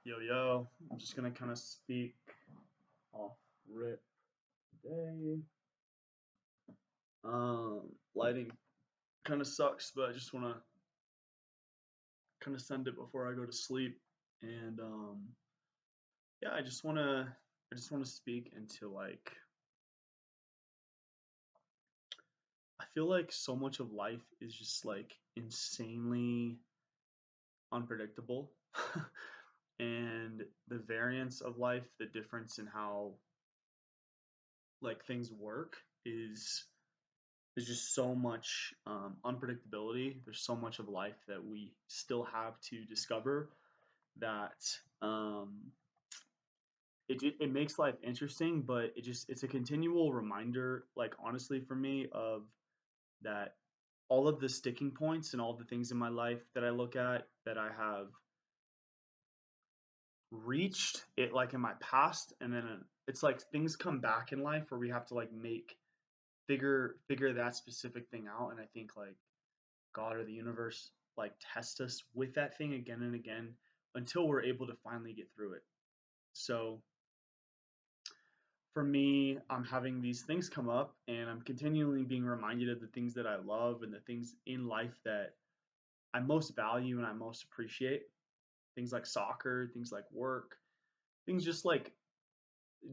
Yo, yo, I'm just gonna kind of speak off rip today. Lighting kind of sucks, but I just wanna kind of send it before I go to sleep. And yeah, I just wanna speak into like I feel like so much of life is just like insanely unpredictable, and the variance of life, the difference in how like things work is there's just so much unpredictability. There's so much of life that we still have to discover that um, it makes life interesting, but it's a continual reminder, like honestly for me, of that all of the sticking points and all the things in my life that I look at that I have reached it like in my past, and then it's like things come back in life where we have to like make figure that specific thing out, and I think like God or the universe like test us with that thing again and again until we're able to finally get through it. So for me, I'm having these things come up and I'm continually being reminded of the things that I love and the things in life that I most value and I most appreciate. Things like soccer, things like work, things just like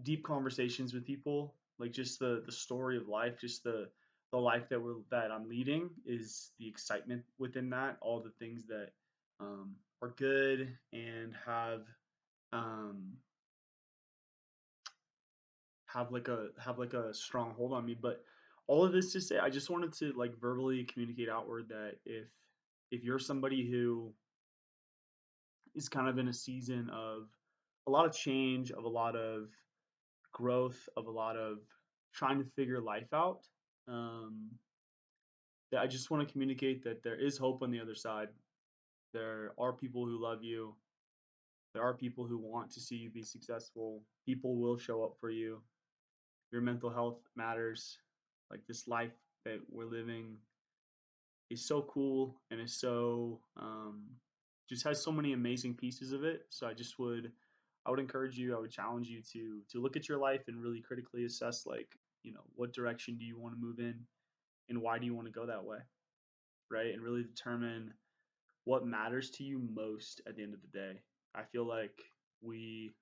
deep conversations with people, like just the story of life, just the life that I'm leading is the excitement within that, all the things that are good and um, have like a strong hold on me. But all of this to say, I just wanted to like verbally communicate outward that if you're somebody who is kind of in a season of a lot of change, of a lot of growth, of a lot of trying to figure life out. Um, that I just want to communicate that there is hope on the other side. There are people who love you. There are people who want to see you be successful. People will show up for you. Your mental health matters. Like this life that we're living is so cool and is so just has so many amazing pieces of it. So I would encourage you, I would challenge you to look at your life and really critically assess like, what direction do you want to move in and why do you want to go that way, right? And really determine what matters to you most at the end of the day. I feel like we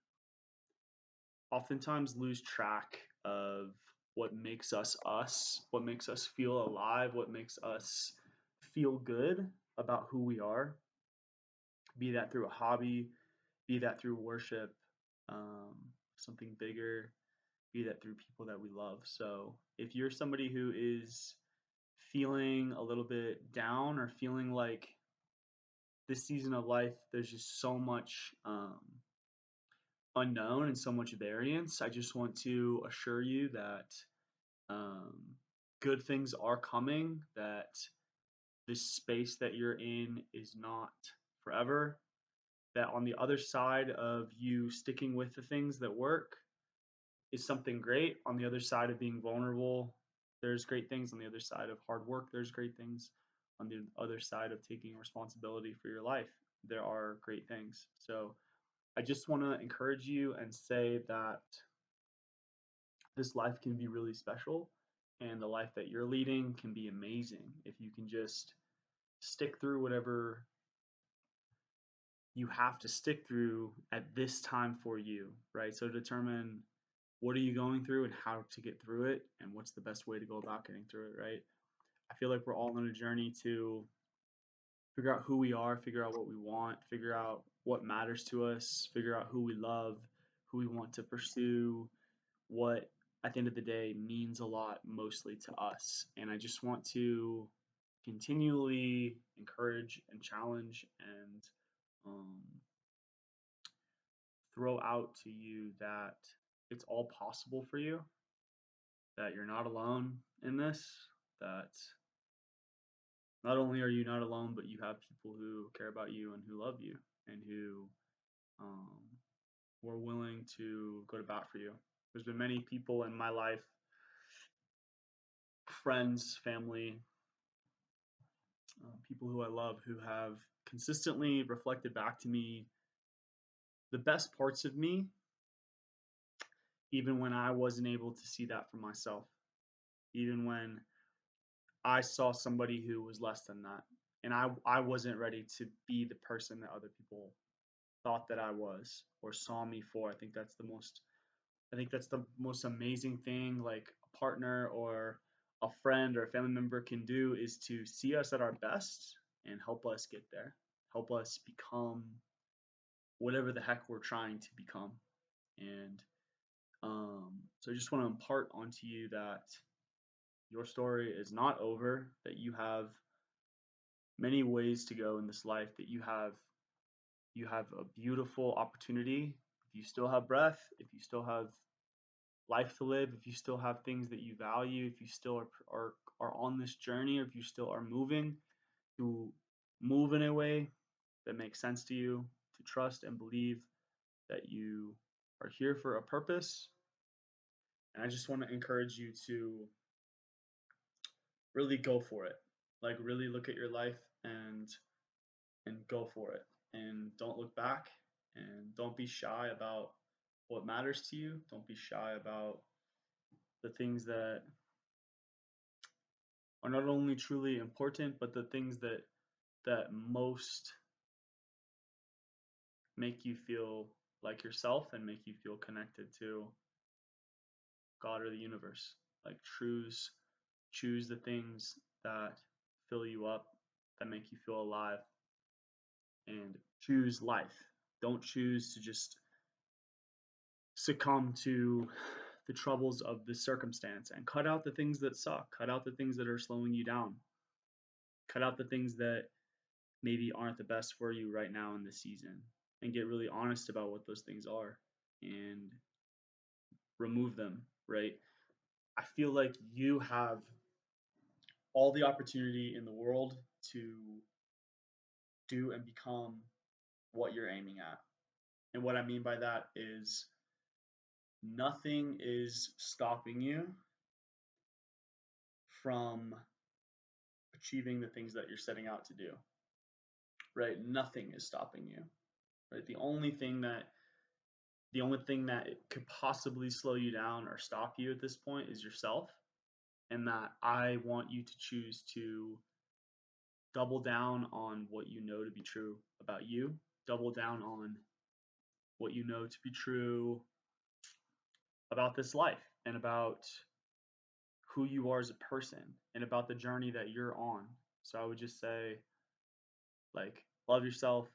oftentimes lose track of what makes us, what makes us feel alive, what makes us feel good about who we are, be that through a hobby, be that through worship, um, something bigger, be that through people that we love. So if you're somebody who is feeling a little bit down or feeling like this season of life, there's just so much unknown and so much variance, I just want to assure you that um, good things are coming, that this space that you're in is not forever, that on the other side of you sticking with the things that work is something great. On the other side of being vulnerable, there's great things. On the other side of hard work, there's great things. On the other side of taking responsibility for your life, there are great things. So I just want to encourage you and say that this life can be really special and the life that you're leading can be amazing if you can just stick through whatever you have to stick through at this time for you, right? So determine what are you going through and how to get through it and what's the best way to go about getting through it, right? I feel like we're all on a journey to figure out who we are, figure out what we want, figure out what matters to us, figure out who we love, who we want to pursue, what at the end of the day means a lot mostly to us. And I just want to continually encourage and challenge and um, throw out to you that it's all possible for you, that you're not alone in this, that not only are you not alone, but you have people who care about you and who love you and who um, were willing to go to bat for you. There's been many people in my life, friends, family, people who I love, who have consistently reflected back to me the best parts of me, even when I wasn't able to see that for myself, even when I saw somebody who was less than that, and I wasn't ready to be the person that other people thought that I was or saw me for. I think that's the most amazing thing like a partner or a friend or a family member can do is to see us at our best and help us get there. Help us become whatever the heck we're trying to become. And so I just want to impart onto you that your story is not over, that you have many ways to go in this life, that you have a beautiful opportunity. If you still have breath, if you still have life to live, if you still have things that you value, if you still are on this journey, or if you still are moving, to move in a way that makes sense to you, to trust and believe that you are here for a purpose. And I just want to encourage you to really go for it. Like really look at your life and go for it. And don't look back and don't be shy about what matters to you. Don't be shy about the things that are not only truly important, but the things that most make you feel like yourself and make you feel connected to God or the universe. Like choose the things that fill you up, that make you feel alive, and choose life. Don't choose to just succumb to the troubles of the circumstance and cut out the things that suck, cut out the things that are slowing you down, cut out the things that maybe aren't the best for you right now in this season, and get really honest about what those things are and remove them, right? I feel like you have all the opportunity in the world to do and become what you're aiming at. And what I mean by that is nothing is stopping you from achieving the things that you're setting out to do, right? Nothing is stopping you, right? The only thing that could possibly slow you down or stop you at this point is yourself. And that I want you to choose to double down on what you know to be true about you, double down on what you know to be true about this life and about who you are as a person and about the journey that you're on. So I would just say, like, love yourself,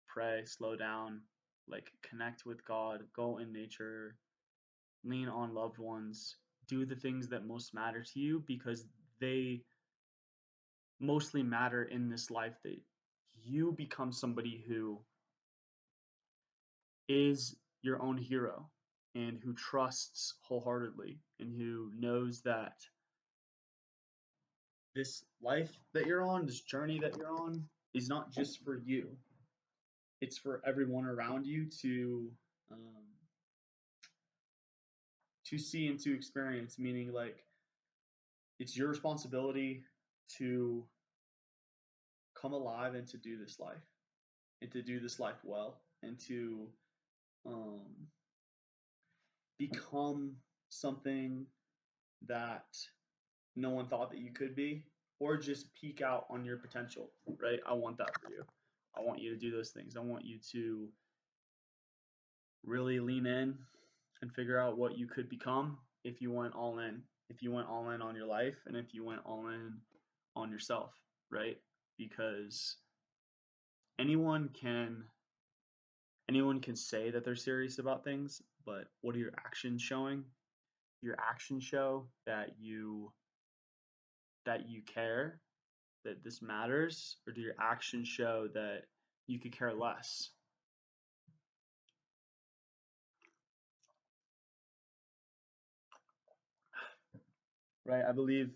pray, slow down, like, connect with God, go in nature, lean on loved ones, do the things that most matter to you because they mostly matter in this life, that you become somebody who is your own hero and who trusts wholeheartedly and who knows that this life that you're on, this journey that you're on, is not just for you. It's for everyone around you um, to see and to experience. Meaning, like, it's your responsibility to come alive and to do this life and to do this life well and to um, become something that no one thought that you could be, or just peek out on your potential, right? I want that for you. I want you to do those things. I want you to really lean in and figure out what you could become if you went all in. If you went all in on your life and if you went all in on yourself, right? Because anyone can anyone can say that they're serious about things, but what are your actions showing? Your actions show that you care, that this matters, or do your actions show that you could care less? Right? I believe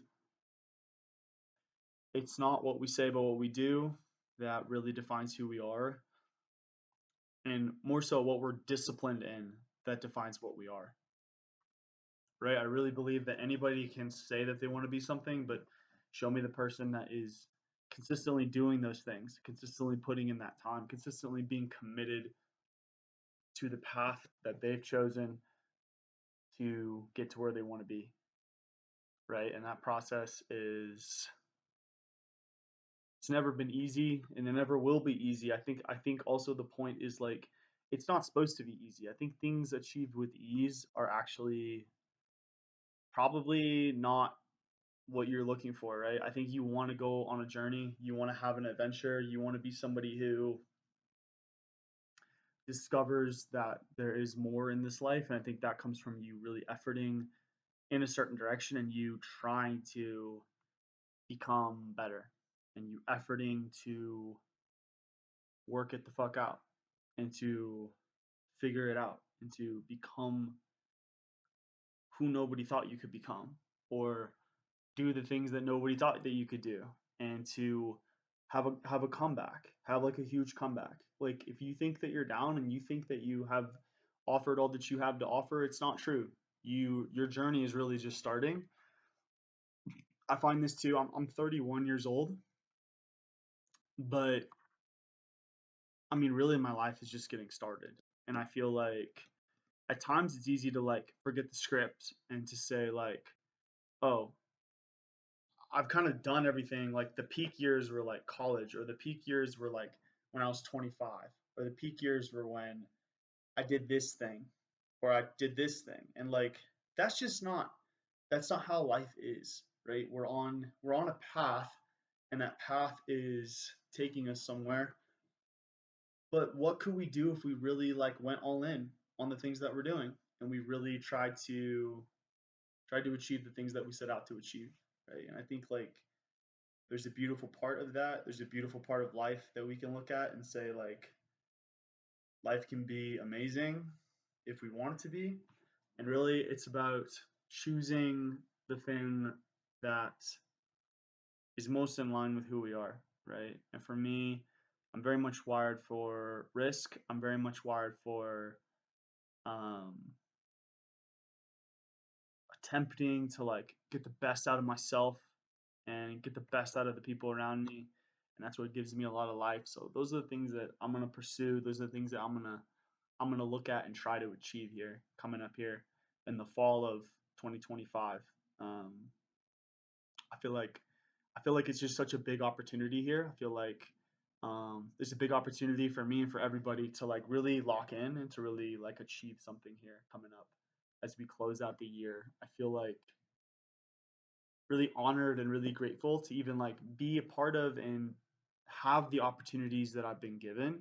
it's not what we say, but what we do that really defines who we are, and more so what we're disciplined in that defines what we are. Right? I really believe that anybody can say that they want to be something, but show me the person that is consistently doing those things, consistently putting in that time, consistently being committed to the path that they've chosen to get to where they want to be, right? And that process is it's never been easy and it never will be easy. I think also the point is like it's not supposed to be easy. I think things achieved with ease are actually probably not what you're looking for, right? I think you want to go on a journey, you want to have an adventure, you want to be somebody who discovers that there is more in this life. And I think that comes from you really efforting in a certain direction and you trying to become better and you efforting to work it the fuck out and to figure it out and to become who nobody thought you could become or do the things that nobody thought that you could do and to have a comeback, have like a huge comeback. Like if you think that you're down and you think that you have offered all that you have to offer, it's not true. Your journey is really just starting. I find this too. I'm 31 years old, but I mean really my life is just getting started. And I feel like at times it's easy to like forget the script and to say like, oh, I've kind of done everything. Like the peak years were like college, or the peak years were like when I was 25, or the peak years were when I did this thing, or I did this thing. And like that's just not that's not how life is, right? We're on a path, and that path is taking us somewhere. But what could we do if we really like went all in on the things that we're doing, and we really tried to achieve the things that we set out to achieve, right? And I think like there's a beautiful part of that. There's a beautiful part of life that we can look at and say like life can be amazing if we want it to be. And really it's about choosing the thing that is most in line with who we are, right? And for me, I'm very much wired for risk. I'm very much wired for um, attempting to like get the best out of myself and get the best out of the people around me. And that's what gives me a lot of life. So those are the things that I'm gonna pursue. Those are the things that I'm gonna look at and try to achieve here coming up here in the fall of 2025. Um, I feel like I feel like it's just such a big opportunity here. I feel like there's a big opportunity for me and for everybody to like really lock in and to really like achieve something here coming up as we close out the year. I feel like really honored and really grateful to even like be a part of and have the opportunities that I've been given.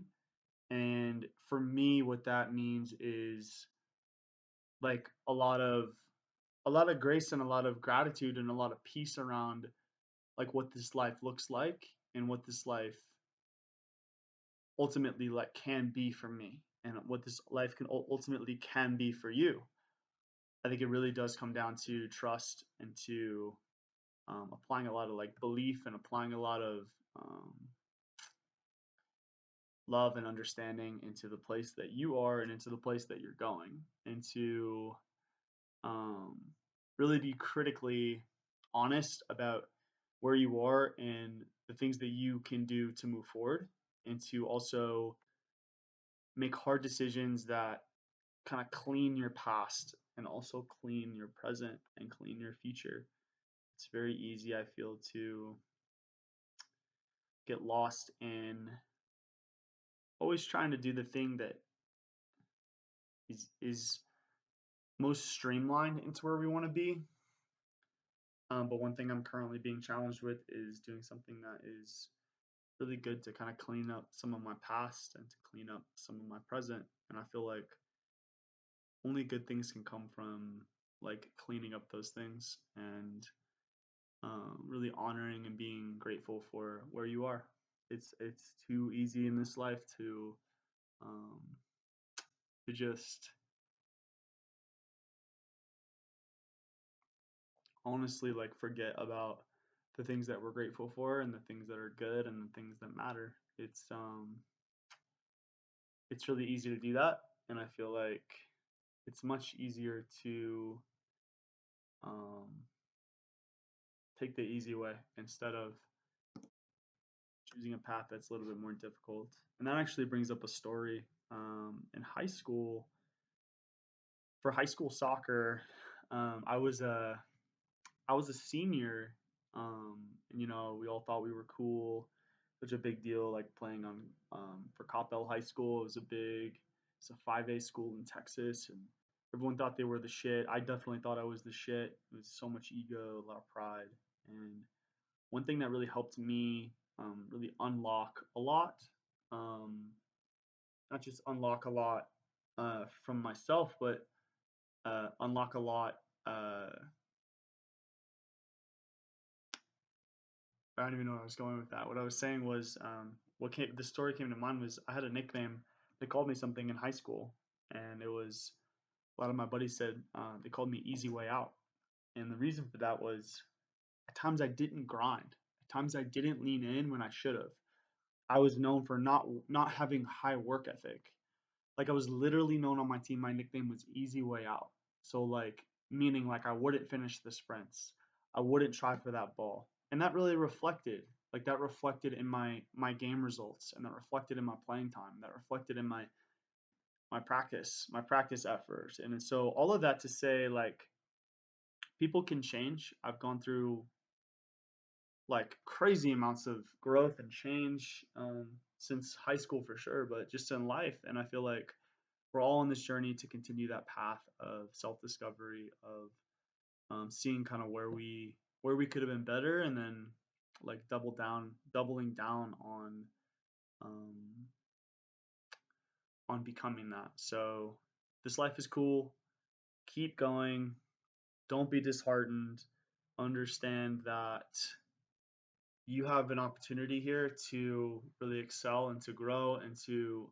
And for me, what that means is like a lot of grace and a lot of gratitude and a lot of peace around like what this life looks like and what this life ultimately like can be for me and what this life can ultimately can be for you. I think it really does come down to trust and to applying a lot of like belief and applying a lot of um, love and understanding into the place that you are and into the place that you're going, and to um, really be critically honest about where you are and the things that you can do to move forward, and to also make hard decisions that kind of clean your past and also clean your present and clean your future. It's very easy, I feel, to get lost in always trying to do the thing that is most streamlined into where we want to be. But one thing I'm currently being challenged with is doing something that is really good to kind of clean up some of my past and to clean up some of my present. And I feel like only good things can come from like cleaning up those things and really honoring and being grateful for where you are. It's too easy in this life um, to just honestly like forget about the things that we're grateful for and the things that are good and the things that matter. It's really easy to do that, and I feel like it's much easier to um, take the easy way instead of choosing a path that's a little bit more difficult. And that actually brings up a story. In high school, for high school soccer, um, I was a I was a senior, and we all thought we were cool. Such a big deal, like playing on for Coppell High School. It's a 5A school in Texas, and everyone thought they were the shit. I definitely thought I was the shit. It was so much ego, a lot of pride, and one thing that really helped me really unlock a lot, um, not just unlock a lot from myself, but unlock a lot. Uh, I don't even know where I was going with that. What I was saying was, the story came to mind was I had a nickname. They called me something in high school, and it was a lot of my buddies said they called me Easy Way Out, and the reason for that was at times I didn't grind, at times I didn't lean in when I should have. I was known for not having high work ethic. Like I was literally known on my team. My nickname was Easy Way Out. So like meaning like I wouldn't finish the sprints. I wouldn't try for that ball. And that really reflected. Like that reflected in my game results, and that reflected in my playing time. That reflected in my practice efforts. And so all of that to say like people can change. I've gone through like crazy amounts of growth and change since high school for sure, but just in life. And I feel like we're all on this journey to continue that path of self-discovery, of seeing kind of where we could have been better, and then like doubling down um, on becoming that. So this life is cool. Keep going. Don't be disheartened. Understand that you have an opportunity here to really excel and to grow and to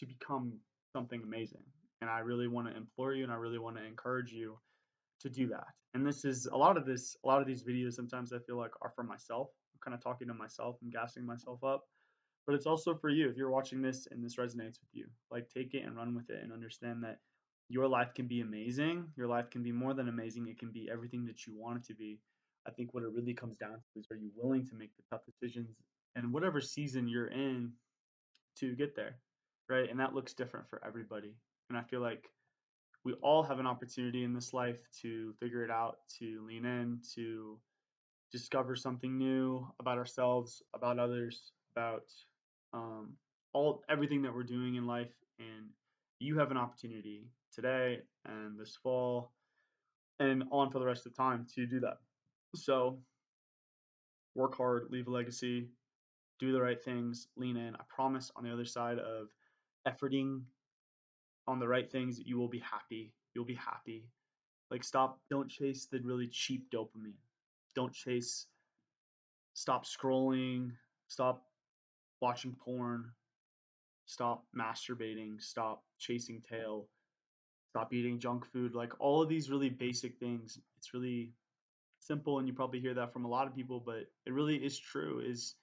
become something amazing. And I really want to implore you, and I really want to encourage you to do that. And this is a lot of these videos sometimes I feel like are for myself. I'm kind of talking to myself and gassing myself up. But it's also for you if you're watching this and this resonates with you. Like take it and run with it and understand that your life can be amazing. Your life can be more than amazing. It can be everything that you want it to be. I think what it really comes down to is, are you willing to make the tough decisions and whatever season you're in to get there, right? And that looks different for everybody. And I feel like we all have an opportunity in this life to figure it out, to lean in, to discover something new about ourselves, about others, about um, all everything that we're doing in life. And you have an opportunity today and this fall and on for the rest of the time to do that. So work hard, leave a legacy, do the right things, lean in. I promise on the other side of efforting on the right things, you will be happy. You'll be happy. Like don't chase the really cheap dopamine. Don't chase, stop scrolling, stop watching porn, stop masturbating, stop chasing tail, stop eating junk food. Like all of these really basic things. It's really simple and you probably hear that from a lot of people, but it really is true is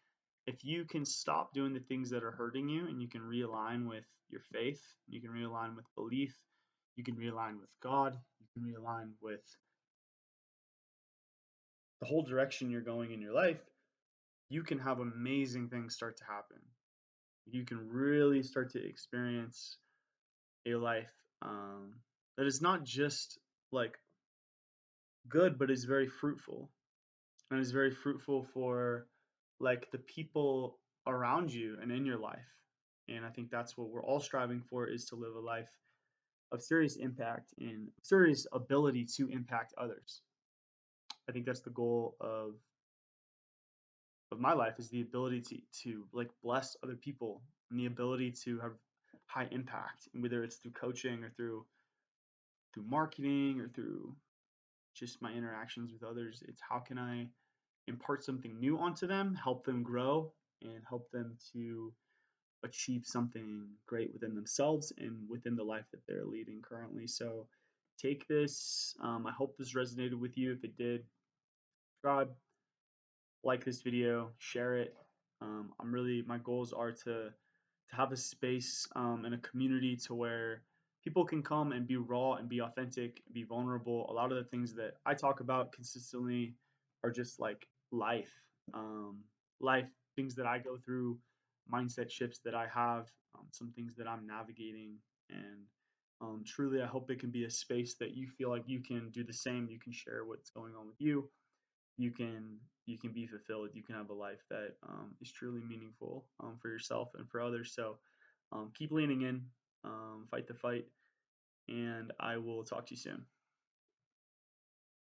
if you can stop doing the things that are hurting you and you can realign with your faith, you can realign with belief, you can realign with God, you can realign with the whole direction you're going in your life, you can have amazing things start to happen. You can really start to experience a life that is not just like good, but is very fruitful and is very fruitful for like the people around you and in your life. And I think that's what we're all striving for is to live a life of serious impact and serious ability to impact others. I think that's the goal of my life is the ability to like bless other people and the ability to have high impact, and whether it's through coaching or through marketing or through just my interactions with others. It's how can I impart something new onto them, help them grow, and help them to achieve something great within themselves and within the life that they're leading currently. So take this. I hope this resonated with you. If it did, subscribe, like this video, share it. My goals are to have a space and a community to where people can come and be raw and be authentic, be vulnerable. A lot of the things that I talk about consistently are just like life, life things that I go through, mindset shifts that I have, some things that I'm navigating, and truly, I hope it can be a space that you feel like you can do the same. You can share what's going on with you. You can be fulfilled. You can have a life that is truly meaningful for yourself and for others. So keep leaning in, fight the fight, and I will talk to you soon.